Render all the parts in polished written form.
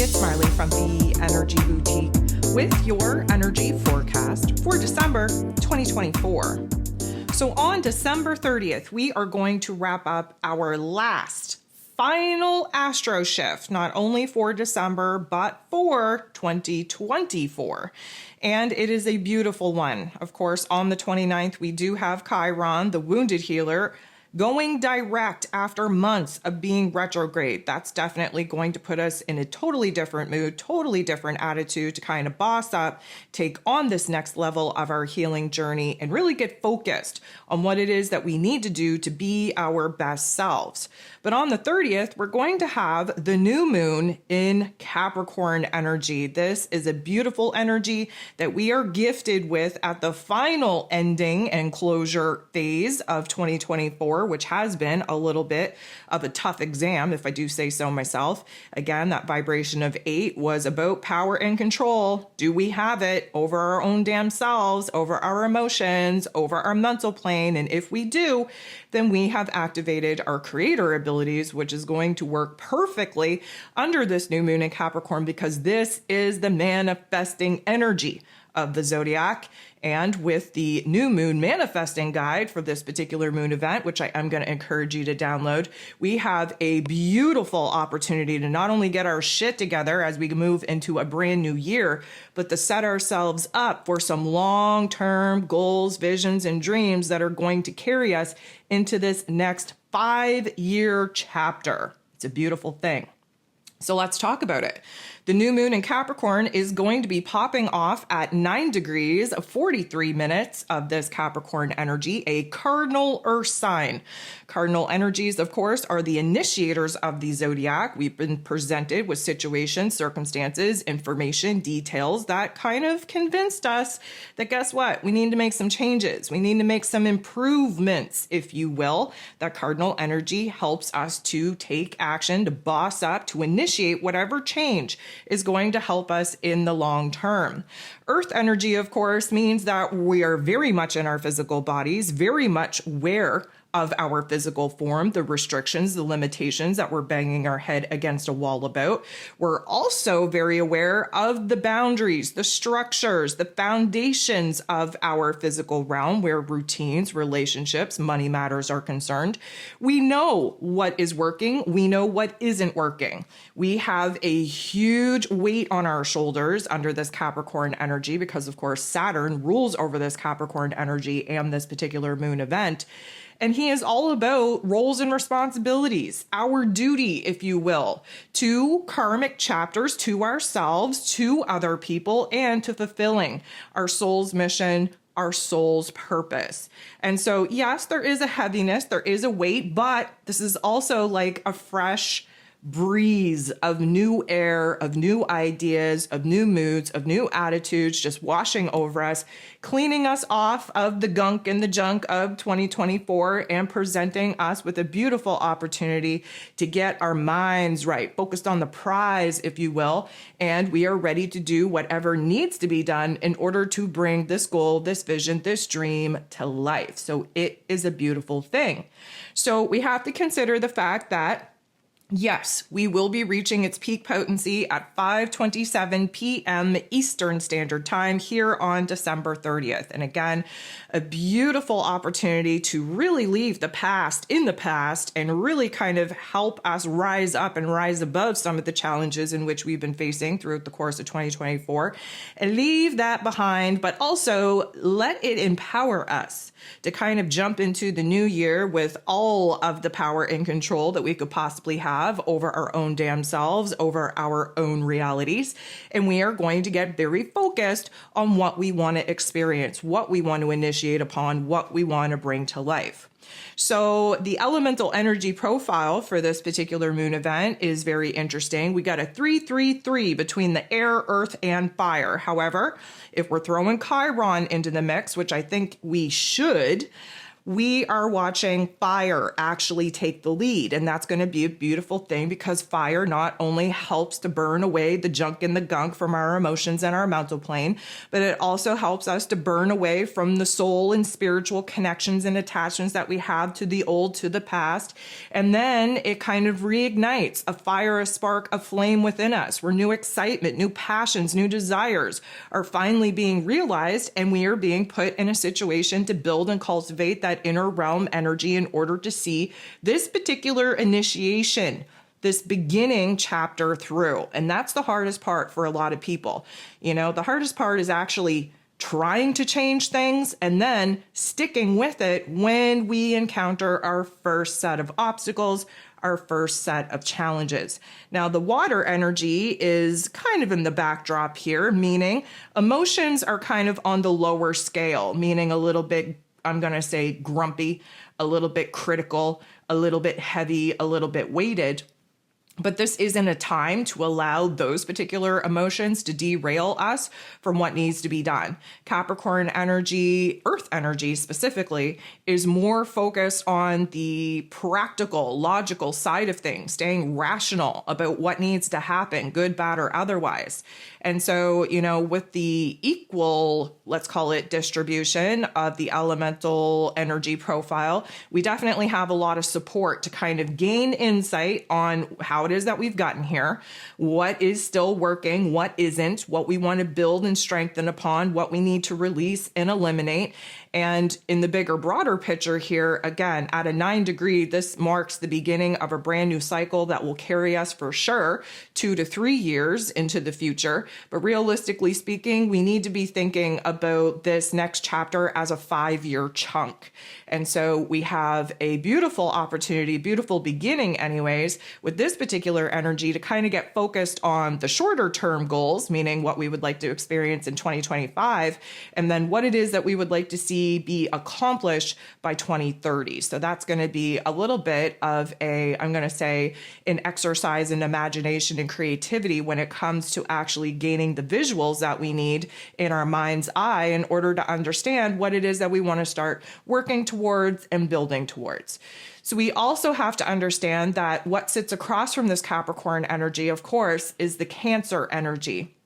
it's Marley from the Energy Boutique with your energy forecast for December 2024. So on December 30th, we are going to wrap up our last final astro shift, not only for December, but for 2024. And it is a beautiful one. Of course, on the 29th, we do have Chiron, the wounded healer, going direct after months of being retrograde. That's definitely going to put us in a totally different mood, totally different attitude to kind of boss up, take on this next level of our healing journey, and really get focused on what it is that we need to do to be our best selves. But on the 30th, we're going to have the new moon in Capricorn energy. This is a beautiful energy that we are gifted with at the final ending and closure phase of 2024, which has been a little bit of a tough exam, if I do say so myself. Again, that vibration of 8 was about power and control. Do we have it over our own damn selves, over our emotions, over our mental plane? And if we do, then we have activated our creator abilities, which is going to work perfectly under this new moon in Capricorn, because this is the manifesting energy of the zodiac. And with the new moon manifesting guide for this particular moon event, which I am going to encourage you to download, we have a beautiful opportunity to not only get our shit together as we move into a brand new year, but to set ourselves up for some long-term goals, visions, and dreams that are going to carry us into this next 5-year chapter. It's a beautiful thing. So let's talk about it. The new moon in Capricorn is going to be popping off at 9 degrees, 43 minutes of this Capricorn energy, a cardinal earth sign. Cardinal energies, of course, are the initiators of the zodiac. We've been presented with situations, circumstances, information, details that kind of convinced us that guess what? We need to make some changes. We need to make some improvements, if you will. That cardinal energy helps us to take action, to boss up, to initiate whatever change is going to help us in the long term. Earth energy, of course, means that we are very much in our physical bodies, very much aware of our physical form, the restrictions, the limitations that we're banging our head against a wall about. We're also very aware of the boundaries, the structures, the foundations of our physical realm where routines, relationships, money matters are concerned. We know what is working. We know what isn't working. We have a huge weight on our shoulders under this Capricorn energy because, of course, Saturn rules over this Capricorn energy and this particular moon event. And he is all about roles and responsibilities, our duty, if you will, to karmic chapters, to ourselves, to other people, and to fulfilling our soul's mission, our soul's purpose. And so, yes, there is a heaviness, there is a weight, but this is also like a fresh breeze of new air, of new ideas, of new moods, of new attitudes, just washing over us, cleaning us off of the gunk and the junk of 2024 and presenting us with a beautiful opportunity to get our minds right, focused on the prize, if you will, and we are ready to do whatever needs to be done in order to bring this goal, this vision, this dream to life. So it is a beautiful thing. So we have to consider the fact that yes, we will be reaching its peak potency at 5:27 p.m. Eastern Standard Time here on December 30th. And again, a beautiful opportunity to really leave the past in the past and really kind of help us rise up and rise above some of the challenges in which we've been facing throughout the course of 2024 and leave that behind, but also let it empower us to kind of jump into the new year with all of the power and control that we could possibly have over our own damn selves, over our own realities. And we are going to get very focused on what we want to experience, what we want to initiate upon, what we want to bring to life. So the elemental energy profile for this particular moon event is very interesting. We got a 3-3-3 between the air, earth, and fire. However, if we're throwing Chiron into the mix, which I think we should, we are watching fire actually take the lead. And that's going to be a beautiful thing because fire not only helps to burn away the junk and the gunk from our emotions and our mental plane, but it also helps us to burn away from the soul and spiritual connections and attachments that we have to the old, to the past. And then it kind of reignites a fire, a spark, a flame within us where new excitement, new passions, new desires are finally being realized, and we are being put in a situation to build and cultivate that inner realm energy in order to see this particular initiation, this beginning chapter through. And that's the hardest part for a lot of people. You know, the hardest part is actually trying to change things and then sticking with it when we encounter our first set of obstacles, our first set of challenges. Now, the water energy is kind of in the backdrop here, meaning emotions are kind of on the lower scale, meaning a little bit, I'm going to say grumpy, a little bit critical, a little bit heavy, a little bit weighted. But this isn't a time to allow those particular emotions to derail us from what needs to be done. Capricorn energy, earth energy specifically, is more focused on the practical, logical side of things, staying rational about what needs to happen, good, bad, or otherwise. And so, you know, with the equal, let's call it distribution of the elemental energy profile, we definitely have a lot of support to kind of gain insight on how it is that we've gotten here, what is still working, what isn't, what we want to build and strengthen upon, what we need to release and eliminate. And in the bigger, broader picture here, again, at a 9-degree, this marks the beginning of a brand new cycle that will carry us for sure 2 to 3 years into the future. But realistically speaking, we need to be thinking about this next chapter as a 5-year chunk. And so we have a beautiful opportunity, beautiful beginning anyways, with this particular energy to kind of get focused on the shorter term goals, meaning what we would like to experience in 2025, and then what it is that we would like to see be accomplished by 2030. So that's going to be a little bit of I'm going to say, an exercise in imagination and creativity when it comes to actually gaining the visuals that we need in our mind's eye in order to understand what it is that we want to start working towards and building towards. So we also have to understand that what sits across from this Capricorn energy, of course, is the Cancer energy.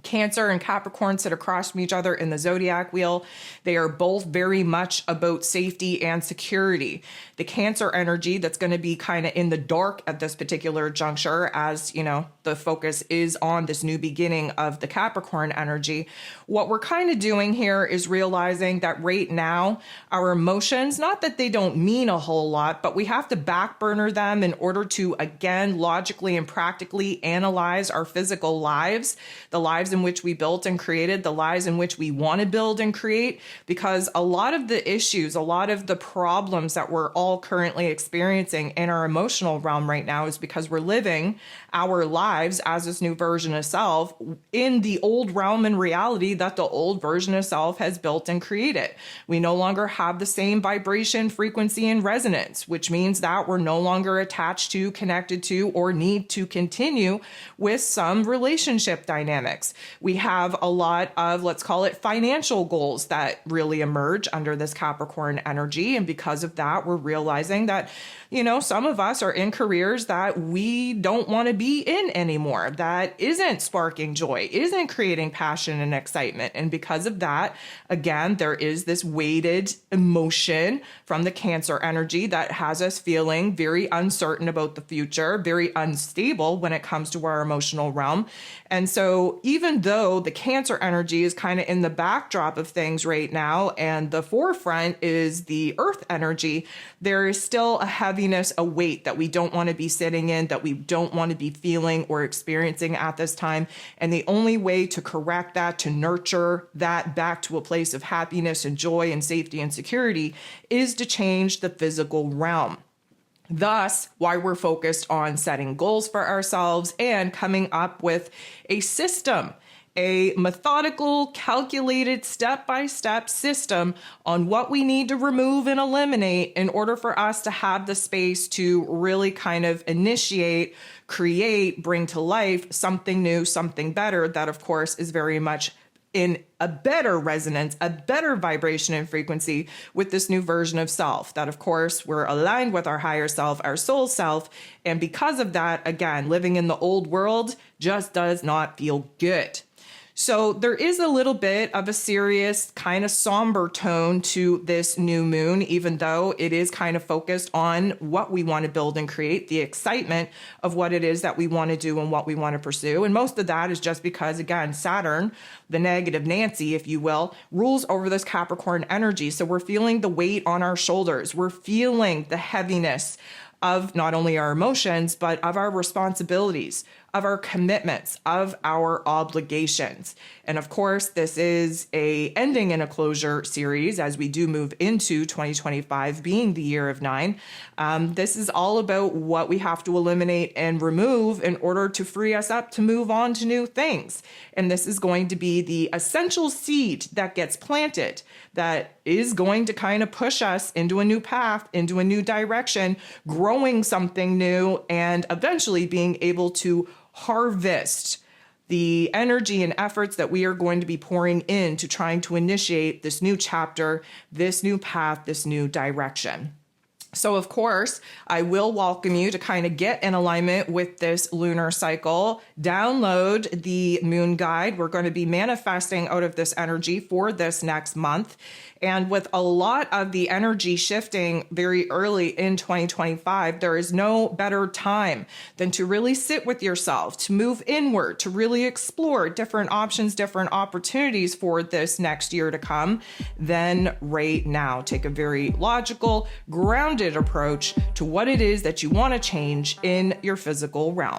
Cancer and Capricorn sit across from each other in the zodiac wheel. They are both very much about safety and security. The Cancer energy that's going to be kind of in the dark at this particular juncture, as you know, the focus is on this new beginning of the Capricorn energy. What we're kind of doing here is realizing that right now, our emotions, not that they don't mean a whole lot, but we have to back burner them in order to, again, logically and practically analyze our physical lives, the lives in which we built and created, the lives in which we want to build and create, because a lot of the issues, a lot of the problems that we're all currently experiencing in our emotional realm right now is because we're living our lives as this new version of self in the old realm and reality that the old version of self has built and created. We no longer have the same vibration, frequency, and resonance, which means that we're no longer attached to, connected to, or need to continue with some relationship dynamics. We have a lot of, let's call it, financial goals that really emerge under this Capricorn energy. And because of that, we're realizing that, you know, some of us are in careers that we don't want to be in anymore, that isn't sparking joy, isn't creating passion and excitement. And because of that, again, there is this weighted emotion from the Cancer energy that has us feeling very uncertain about the future, very unstable when it comes to our emotional realm. And so even though the Cancer energy is kind of in the backdrop of things right now and the forefront is the Earth energy, there is still a heaviness, a weight that we don't want to be sitting in, that we don't want to be feeling or experiencing at this time. And the only way to correct that, to nurture that back to a place of happiness and joy and safety and security, is to change the physical realm. Thus, why we're focused on setting goals for ourselves and coming up with a system, a methodical, calculated, step-by-step system on what we need to remove and eliminate in order for us to have the space to really kind of initiate, create, bring to life something new, something better that, of course, is very much in a better resonance, a better vibration and frequency with this new version of self. That, of course, we're aligned with our higher self, our soul self. And because of that, again, living in the old world just does not feel good. So there is a little bit of a serious, kind of somber tone to this new moon, even though it is kind of focused on what we want to build and create, the excitement of what it is that we want to do and what we want to pursue. And most of that is just because, again, Saturn, the negative Nancy, if you will, rules over this Capricorn energy. So we're feeling the weight on our shoulders. We're feeling the heaviness of not only our emotions, but of our responsibilities, of our commitments, of our obligations. And of course, this is a ending and a closure series as we do move into 2025 being the year of 9. This is all about what we have to eliminate and remove in order to free us up to move on to new things. And this is going to be the essential seed that gets planted that is going to kind of push us into a new path, into a new direction, growing something new, and eventually being able to harvest the energy and efforts that we are going to be pouring into trying to initiate this new chapter, this new path, this new direction. So, of course, I will welcome you to kind of get in alignment with this lunar cycle. Download the moon guide. We're going to be manifesting out of this energy for this next month. And with a lot of the energy shifting very early in 2025, there is no better time than to really sit with yourself, to move inward, to really explore different options, different opportunities for this next year to come than right now. Take a very logical, grounded approach to what it is that you want to change in your physical realm.